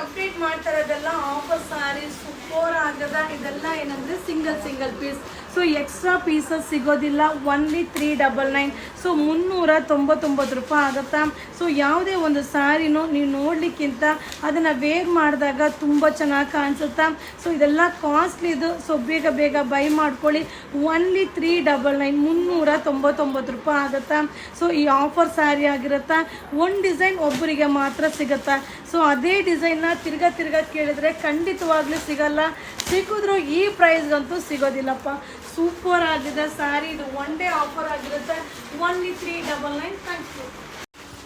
Update ಮಾಡ್ತಾ ಇರೋದೆಲ್ಲ offer ಸಾರಿ super ಆಗದ ಇದೆಲ್ಲ ಏನಂದ್ರೆ single piece. So extra pieces ಸಿಗೋದಿಲ್ಲ. ಒನ್ಲಿ 399. ಸೊ 399 ರೂಪಾಯಿ ಆಗುತ್ತಾ. ಸೊ ಯಾವುದೇ ಒಂದು ಸ್ಯಾರಿನೂ ನೀವು ನೋಡ್ಲಿಕ್ಕಿಂತ ಅದನ್ನು ವೇರ್ ಮಾಡಿದಾಗ ತುಂಬ ಚೆನ್ನಾಗಿ ಕಾಣಿಸುತ್ತಾ. ಸೊ ಇದೆಲ್ಲ ಕಾಸ್ಟ್ಲಿದು. ಸೊ ಬೇಗ ಬೈ ಮಾಡ್ಕೊಳ್ಳಿ. ಒನ್ಲಿ 399 399 ರೂಪಾಯಿ ಆಗುತ್ತಾ. ಸೊ ಈ ಆಫರ್ ಸ್ಯಾರಿ ಆಗಿರುತ್ತಾ. ಒಂದು ಡಿಸೈನ್ ಒಬ್ಬರಿಗೆ ಮಾತ್ರ ಸಿಗುತ್ತಾ. ಸೊ ಅದೇ ಡಿಸೈನ್ನ ತಿರ್ಗಾ ಕೇಳಿದ್ರೆ ಖಂಡಿತವಾಗ್ಲೂ ಸಿಗಲ್ಲ. ಸಿಕ್ಕಿದ್ರು ಈ ಪ್ರೈಸ್ಗಂತೂ ಸಿಗೋದಿಲ್ಲಪ್ಪ. ಸೂಪರ್ ಆಗಿದೆ ಸ್ಯಾರಿ. ಇದು ಒನ್ ಡೇ ಆಫರ್ ಆಗಿರುತ್ತೆ. Only 399. Thank you.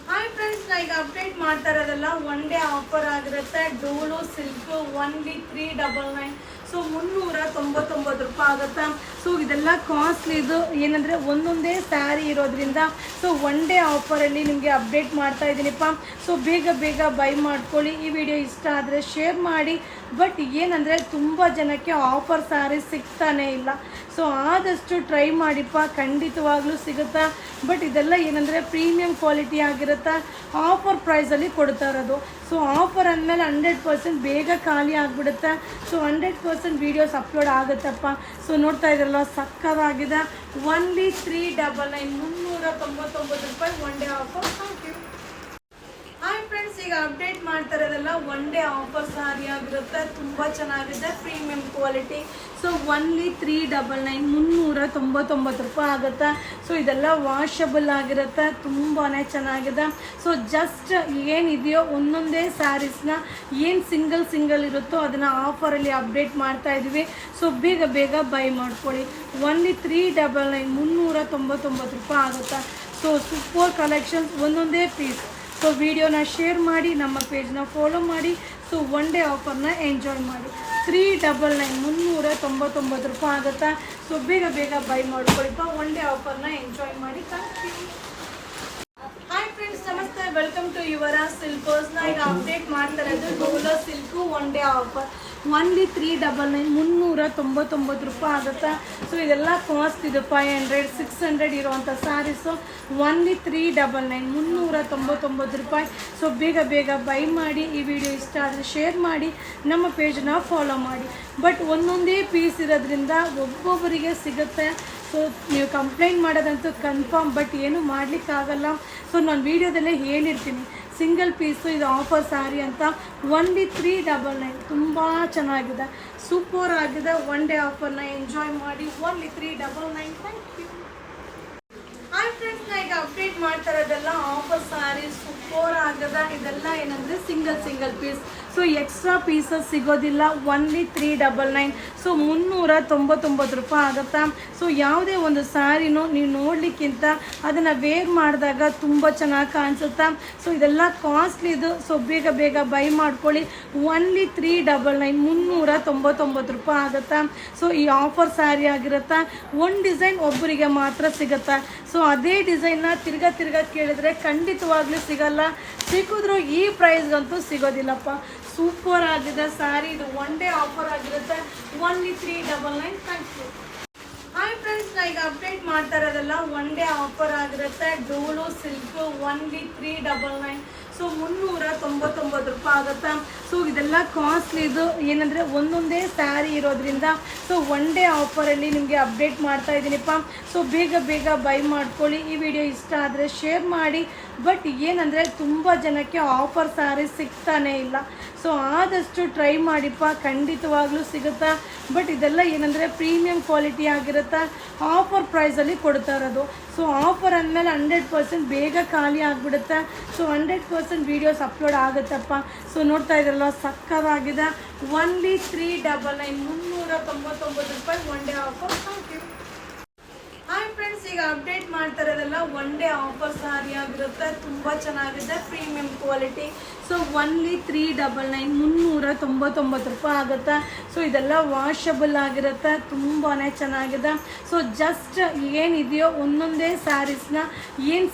Hi friends, ನಾ ಈಗ ಅಪ್ಡೇಟ್ ಮಾಡ್ತಾ ಇರೋದೆಲ್ಲ ಒನ್ ಡೇ ಆಫರ್ ಆಗಿರುತ್ತೆ. Dolo silk only 399. ಸೊ 399 ರೂಪಾಯಿ ಆಗುತ್ತಾ. ಸೊ ಇದೆಲ್ಲ ಕಾಸ್ಟ್ಲಿದು. ಏನಂದರೆ ಒಂದೊಂದೇ ಸ್ಯಾರಿ ಇರೋದ್ರಿಂದ ಸೊ ಒನ್ ಡೇ ಆಫರಲ್ಲಿ ನಿಮಗೆ ಅಪ್ಡೇಟ್ ಮಾಡ್ತಾ ಇದ್ದೀನಿಪ್ಪ. ಸೊ ಬೇಗ ಬೈ ಮಾಡ್ಕೊಳ್ಳಿ. ಈ ವಿಡಿಯೋ ಇಷ್ಟ ಆದರೆ ಶೇರ್ ಮಾಡಿ. ಬಟ್ ಏನಂದರೆ ತುಂಬ ಜನಕ್ಕೆ ಆಫರ್ ಸ್ಯಾರಿ ಸಿಗ್ತಾನೇ ಇಲ್ಲ. ಸೊ ಆದಷ್ಟು ಟ್ರೈ ಮಾಡಿಪ್ಪ, ಖಂಡಿತವಾಗ್ಲೂ ಸಿಗುತ್ತಾ. ಬಟ್ ಇದೆಲ್ಲ ಏನಂದರೆ ಪ್ರೀಮಿಯಂ ಕ್ವಾಲಿಟಿ ಆಗಿರುತ್ತಾ. ಆಫರ್ ಪ್ರೈಸಲ್ಲಿ ಕೊಡ್ತಾ ಇರೋದು. ಸೊ ಆಫರ್ ಅಂದಮೇಲೆ 100% ಬೇಗ ಖಾಲಿ ಆಗಿಬಿಡುತ್ತೆ. ಸೊ 100% ವೀಡಿಯೋಸ್ ಅಪ್ಲೋಡ್ ಆಗುತ್ತಪ್ಪ. ಸೊ ನೋಡ್ತಾ ಇದ್ರಲ್ಲ, ಸಕ್ಕತ್ತಾಗಿದೆ. ಒನ್ಲಿ 399 399 ರೂಪಾಯಿ one day offer. Thank you. Hi friends, ಈಗ ಅಪ್ಡೇಟ್ ಮಾಡ್ತಾ ಇರೋದೆಲ್ಲ ಒನ್ ಡೇ ಆಫರ್ ಸಾರಿ ಆಗಿರುತ್ತೆ. ತುಂಬ ಚೆನ್ನಾಗಿದೆ, ಪ್ರೀಮಿಯಂ ಕ್ವಾಲಿಟಿ. ಸೊ ಒನ್ಲಿ 399 399 ರೂಪಾಯಿ ಆಗುತ್ತಾ. ಸೊ ಇದೆಲ್ಲ ವಾಷಬಲ್ ಆಗಿರುತ್ತೆ. ತುಂಬಾ ಚೆನ್ನಾಗಿದೆ. ಸೊ ಜಸ್ಟ್ ಏನಿದೆಯೋ ಒಂದೊಂದೇ ಸ್ಯಾರೀಸ್ನ ಏನು ಸಿಂಗಲ್ ಇರುತ್ತೋ ಅದನ್ನು ಆಫರಲ್ಲಿ ಅಪ್ಡೇಟ್ ಮಾಡ್ತಾ ಇದ್ದೀವಿ. ಸೊ ಬೇಗ ಬೈ ಮಾಡ್ಕೊಳ್ಳಿ. ಒನ್ಲಿ 399 399 ರೂಪಾಯಿ ಆಗುತ್ತಾ. ಸೊ ಸೂಪರ್ ಕಲೆಕ್ಷನ್ಸ್, ಒಂದೊಂದೇ ಪೀಸ್. ಸೊ ವಿಡಿಯೋನ ಶೇರ್ ಮಾಡಿ, ನಮ್ಮ ಪೇಜ್ನ ಫಾಲೋ ಮಾಡಿ. ಸೊ ಒನ್ ಡೇ ಆಫರ್ನ ಎಂಜಾಯ್ ಮಾಡಿ. 399 399 ರೂಪಾಯಿ ಆಗುತ್ತಾ. ಸೊ ಬೇಗ ಬೈ ಮಾಡ್ಕೊಳ್ಳಿಪ್ಪ. ಒನ್ ಡೇ ಆಫರ್ನ ಎಂಜಾಯ್ ಮಾಡಿ. Thank you. Hi friends, namaste. Welcome to your ಸಿಲ್ಕರ್ಸ್ನ ಈಗ ಅಪ್ಡೇಟ್ ಮಾಡ್ತಾ ಇರೋದು ಡೋಲೋ silk one day offer. Only 399 399 ರೂಪಾಯಿ ಆಗುತ್ತಾ. ಸೊ ಇದೆಲ್ಲ ಕಾಸ್ಟ್ ಇದು 500 600 ಇರುವಂಥ ಸ್ಯಾರೀಸು. ಒನ್ಲಿ 399 399 ರೂಪಾಯಿ. ಸೊ ಬೇಗ ಬೈ ಮಾಡಿ. ಈ ವಿಡಿಯೋ ಇಷ್ಟ ಆದರೆ ಶೇರ್ ಮಾಡಿ, ನಮ್ಮ ಪೇಜನ್ನ ಫಾಲೋ ಮಾಡಿ. ಬಟ್ ಒಂದೊಂದೇ ಪೀಸ್ ಇರೋದ್ರಿಂದ ಒಬ್ಬೊಬ್ಬರಿಗೆ ಸಿಗುತ್ತೆ. ಸೊ ನೀವು ಕಂಪ್ಲೇಂಟ್ ಮಾಡೋದಂತೂ ಕನ್ಫರ್ಮ್, ಬಟ್ ಏನೂ ಮಾಡಲಿಕ್ಕಾಗಲ್ಲ. ಸೊ ನಾನು ವೀಡಿಯೋದಲ್ಲೇ ಹೇಳಿರ್ತೀನಿ ಸಿಂಗಲ್ ಪೀಸು ಇದು ಆಫರ್ ಸ್ಯಾರಿ ಅಂತ. ಒನ್ಲಿ 399. ತುಂಬ ಚೆನ್ನಾಗಿದೆ, ಸೂಪರ್ ಆಗಿದೆ. ಒನ್ ಡೇ ಆಫರ್ನ ಎಂಜಾಯ್ ಮಾಡಿ. Only 399. Thank you. Hi friends, ನಾ ಈಗ ಅಪ್ಡೇಟ್ ಮಾಡ್ತಾ ಇರೋದೆಲ್ಲ ಆಫರ್ ಸ್ಯಾರಿ ಸೂಪರ್ ಆಗದ ಇದೆಲ್ಲ ಏನಂದರೆ single piece. So extra pieces ಸಿಗೋದಿಲ್ಲ. ಒನ್ಲಿ 399. ಸೊ 399 ರೂಪಾಯಿ ಆಗುತ್ತಾ. ಸೊ ಯಾವುದೇ ಒಂದು ಸ್ಯಾರಿನೂ ನೀವು ನೋಡಲಿಕ್ಕಿಂತ ಅದನ್ನು ವೇರ್ ಮಾಡಿದಾಗ ತುಂಬ ಚೆನ್ನಾಗಿ ಕಾಣಿಸುತ್ತಾ. ಸೊ ಇದೆಲ್ಲ ಕಾಸ್ಟ್ಲಿದು. ಸೊ ಬೇಗ ಬೈ ಮಾಡ್ಕೊಳ್ಳಿ. ಒನ್ಲಿ 399 399 ರೂಪಾಯಿ ಆಗುತ್ತಾ. ಸೊ ಈ ಆಫರ್ ಸ್ಯಾರಿ ಆಗಿರುತ್ತಾ. ಒಂದು ಡಿಸೈನ್ ಒಬ್ಬರಿಗೆ ಮಾತ್ರ ಸಿಗುತ್ತಾ. ಸೊ ಅದೇ ಡಿಸೈನ್ನ ತಿರ್ಗಾ ಕೇಳಿದ್ರೆ ಖಂಡಿತವಾಗ್ಲೂ ಸಿಗಲ್ಲ. ಸಿಕ್ಕಿದ್ರು ಈ ಪ್ರೈಸ್ಗಂತೂ ಸಿಗೋದಿಲ್ಲಪ್ಪ. ಸೂಪರ್ ಆಗಿದೆ ಸ್ಯಾರಿ. ಇದು ಒನ್ ಡೇ ಆಫರ್ ಆಗಿರುತ್ತೆ. Only 399. Thank you. Hi friends, ನಾ ಈಗ ಅಪ್ಡೇಟ್ ಮಾಡ್ತಾ ಇರೋದೆಲ್ಲ ಒನ್ ಡೇ ಆಫರ್ ಆಗಿರುತ್ತೆ. Dolo silk only 399. ಸೊ 399 ರೂಪಾಯಿ ಆಗುತ್ತಾ. ಸೊ ಇದೆಲ್ಲ ಕಾಸ್ಟ್ಲಿದು. ಏನಂದರೆ ಒಂದೊಂದೇ ಸ್ಯಾರಿ ಇರೋದ್ರಿಂದ ಸೊ ಒನ್ ಡೇ ಆಫರಲ್ಲಿ ನಿಮಗೆ ಅಪ್ಡೇಟ್ ಮಾಡ್ತಾ ಇದ್ದೀನಿಪ್ಪ. ಸೊ ಬೇಗ ಬೈ ಮಾಡ್ಕೊಳ್ಳಿ. ಈ ವಿಡಿಯೋ ಇಷ್ಟ ಆದರೆ ಶೇರ್ ಮಾಡಿ. ಬಟ್ ಏನಂದರೆ ತುಂಬ ಜನಕ್ಕೆ ಆಫರ್ ಸ್ಯಾರಿ ಸಿಗ್ತಾನೇ ಇಲ್ಲ. ಸೊ ಆದಷ್ಟು ಟ್ರೈ ಮಾಡಿಪ್ಪ, ಖಂಡಿತವಾಗ್ಲೂ ಸಿಗುತ್ತಾ. ಬಟ್ ಇದೆಲ್ಲ ಏನಂದರೆ ಪ್ರೀಮಿಯಂ ಕ್ವಾಲಿಟಿ ಆಗಿರುತ್ತಾ. ಆಫರ್ ಪ್ರೈಸಲ್ಲಿ ಕೊಡ್ತಾ ಇರೋದು. ಸೊ ಆಫರ್ ಅಂದಮೇಲೆ 100% ಬೇಗ ಖಾಲಿ ಆಗಿಬಿಡುತ್ತೆ. ಸೊ 100% ವೀಡಿಯೋಸ್ ಅಪ್ಲೋಡ್ ಆಗುತ್ತಪ್ಪ. ಸೊ ನೋಡ್ತಾ ಇದ್ರಲ್ಲ, ಸಕ್ಕತ್ತಾಗಿದೆ. ಒನ್ಲಿ 399 399 ರೂಪಾಯಿ one day offer. Thank you. Hi friends, ಈಗ ಅಪ್ಡೇಟ್ ಮಾಡ್ತಾ ಇರೋದೆಲ್ಲ ಒನ್ ಡೇ ಆಫರ್ ಸ್ಯಾರಿ ಆಗಿರುತ್ತೆ. ತುಂಬ ಚೆನ್ನಾಗಿದೆ, ಪ್ರೀಮಿಯಂ ಕ್ವಾಲಿಟಿ. ಸೊ ಒನ್ಲಿ 399 399 ರೂಪಾಯಿ ಆಗುತ್ತಾ. ಸೊ ಇದೆಲ್ಲ ವಾಷಬಲ್ ಆಗಿರುತ್ತೆ. ತುಂಬಾ ಚೆನ್ನಾಗಿದೆ. ಸೊ ಜಸ್ಟ್ ಏನಿದೆಯೋ ಒಂದೊಂದೇ ಸ್ಯಾರೀಸ್ನ ಏನು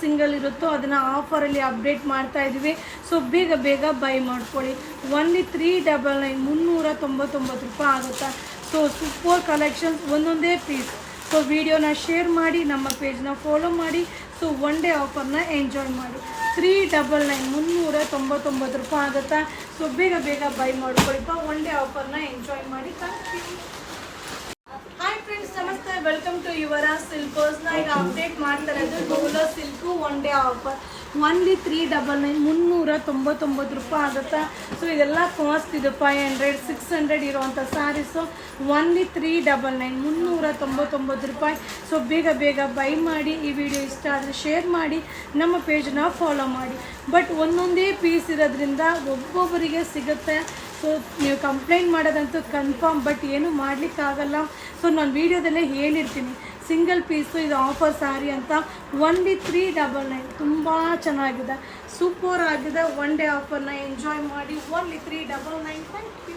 ಸಿಂಗಲ್ ಇರುತ್ತೋ ಅದನ್ನು ಆಫರಲ್ಲಿ ಅಪ್ಡೇಟ್ ಮಾಡ್ತಾ ಇದ್ದೀವಿ. ಸೊ ಬೇಗ ಬೈ ಮಾಡ್ಕೊಳ್ಳಿ. ಒನ್ಲಿ 399 399 ರೂಪಾಯಿ ಆಗುತ್ತಾ. ಸೊ ಸೂಪರ್ ಕಲೆಕ್ಷನ್ಸ್, ಒಂದೊಂದೇ ಪೀಸ್. ಸೊ ವಿಡಿಯೋನ ಶೇರ್ ಮಾಡಿ, ನಮ್ಮ ಪೇಜ್ನ ಫಾಲೋ ಮಾಡಿ. ಸೊ ಒನ್ ಡೇ ಆಫರ್ನ ಎಂಜಾಯ್ ಮಾಡಿ. 399 399 ರೂಪಾಯಿ ಆಗುತ್ತಾ. ಸೊ ಬೇಗ ಬೇಗ ಬೈ ಮಾಡ್ಕೊಳಿಪ್ಪ, ಒನ್ ಡೇ ಆಫರ್ನ ಎಂಜಾಯ್ ಮಾಡಿ. Thank you. Hi friends, namaste, welcome to your ಸಿಲ್ಕರ್ಸ್ನ. ಈಗ ಅಪ್ಡೇಟ್ ಮಾಡ್ತಾ ಇರೋದು ಡೋಲೋ silk one day offer. Only 399 399 ರೂಪಾಯಿ ಆಗುತ್ತಾ. ಸೊ ಇದೆಲ್ಲ ಕಾಸ್ಟ್ ಇದು 500 600 ಇರೋವಂಥ ಸ್ಯಾರೀಸು. ಒನ್ಲಿ 399 399 ರೂಪಾಯಿ. ಸೊ ಬೇಗ ಬೇಗ ಬೈ ಮಾಡಿ. ಈ ವಿಡಿಯೋ ಇಷ್ಟ ಆದರೆ ಶೇರ್ ಮಾಡಿ, ನಮ್ಮ ಪೇಜನ್ನ ಫಾಲೋ ಮಾಡಿ. ಬಟ್ ಒಂದೊಂದೇ ಪೀಸ್ ಇರೋದ್ರಿಂದ ಒಬ್ಬೊಬ್ಬರಿಗೆ ಸಿಗುತ್ತೆ. ಸೊ ನೀವು ಕಂಪ್ಲೇಂಟ್ ಮಾಡೋದಂತೂ ಕನ್ಫರ್ಮ್, ಬಟ್ ಏನೂ ಮಾಡಲಿಕ್ಕಾಗಲ್ಲ. ಸೊ ನಾನು ವೀಡಿಯೋದಲ್ಲೇ ಹೇಳಿರ್ತೀನಿ, ಸಿಂಗಲ್ ಪೀಸು ಇದು ಆಫರ್ ಸ್ಯಾರಿ ಅಂತ. ಒನ್ಲಿ 399 ತುಂಬ ಚೆನ್ನಾಗಿದೆ, ಸೂಪರ್ ಆಗಿದೆ. ಒನ್ ಡೇ ಆಫರ್ನ ಎಂಜಾಯ್ ಮಾಡಿ. ಒನ್ಲಿ 399. Thank you.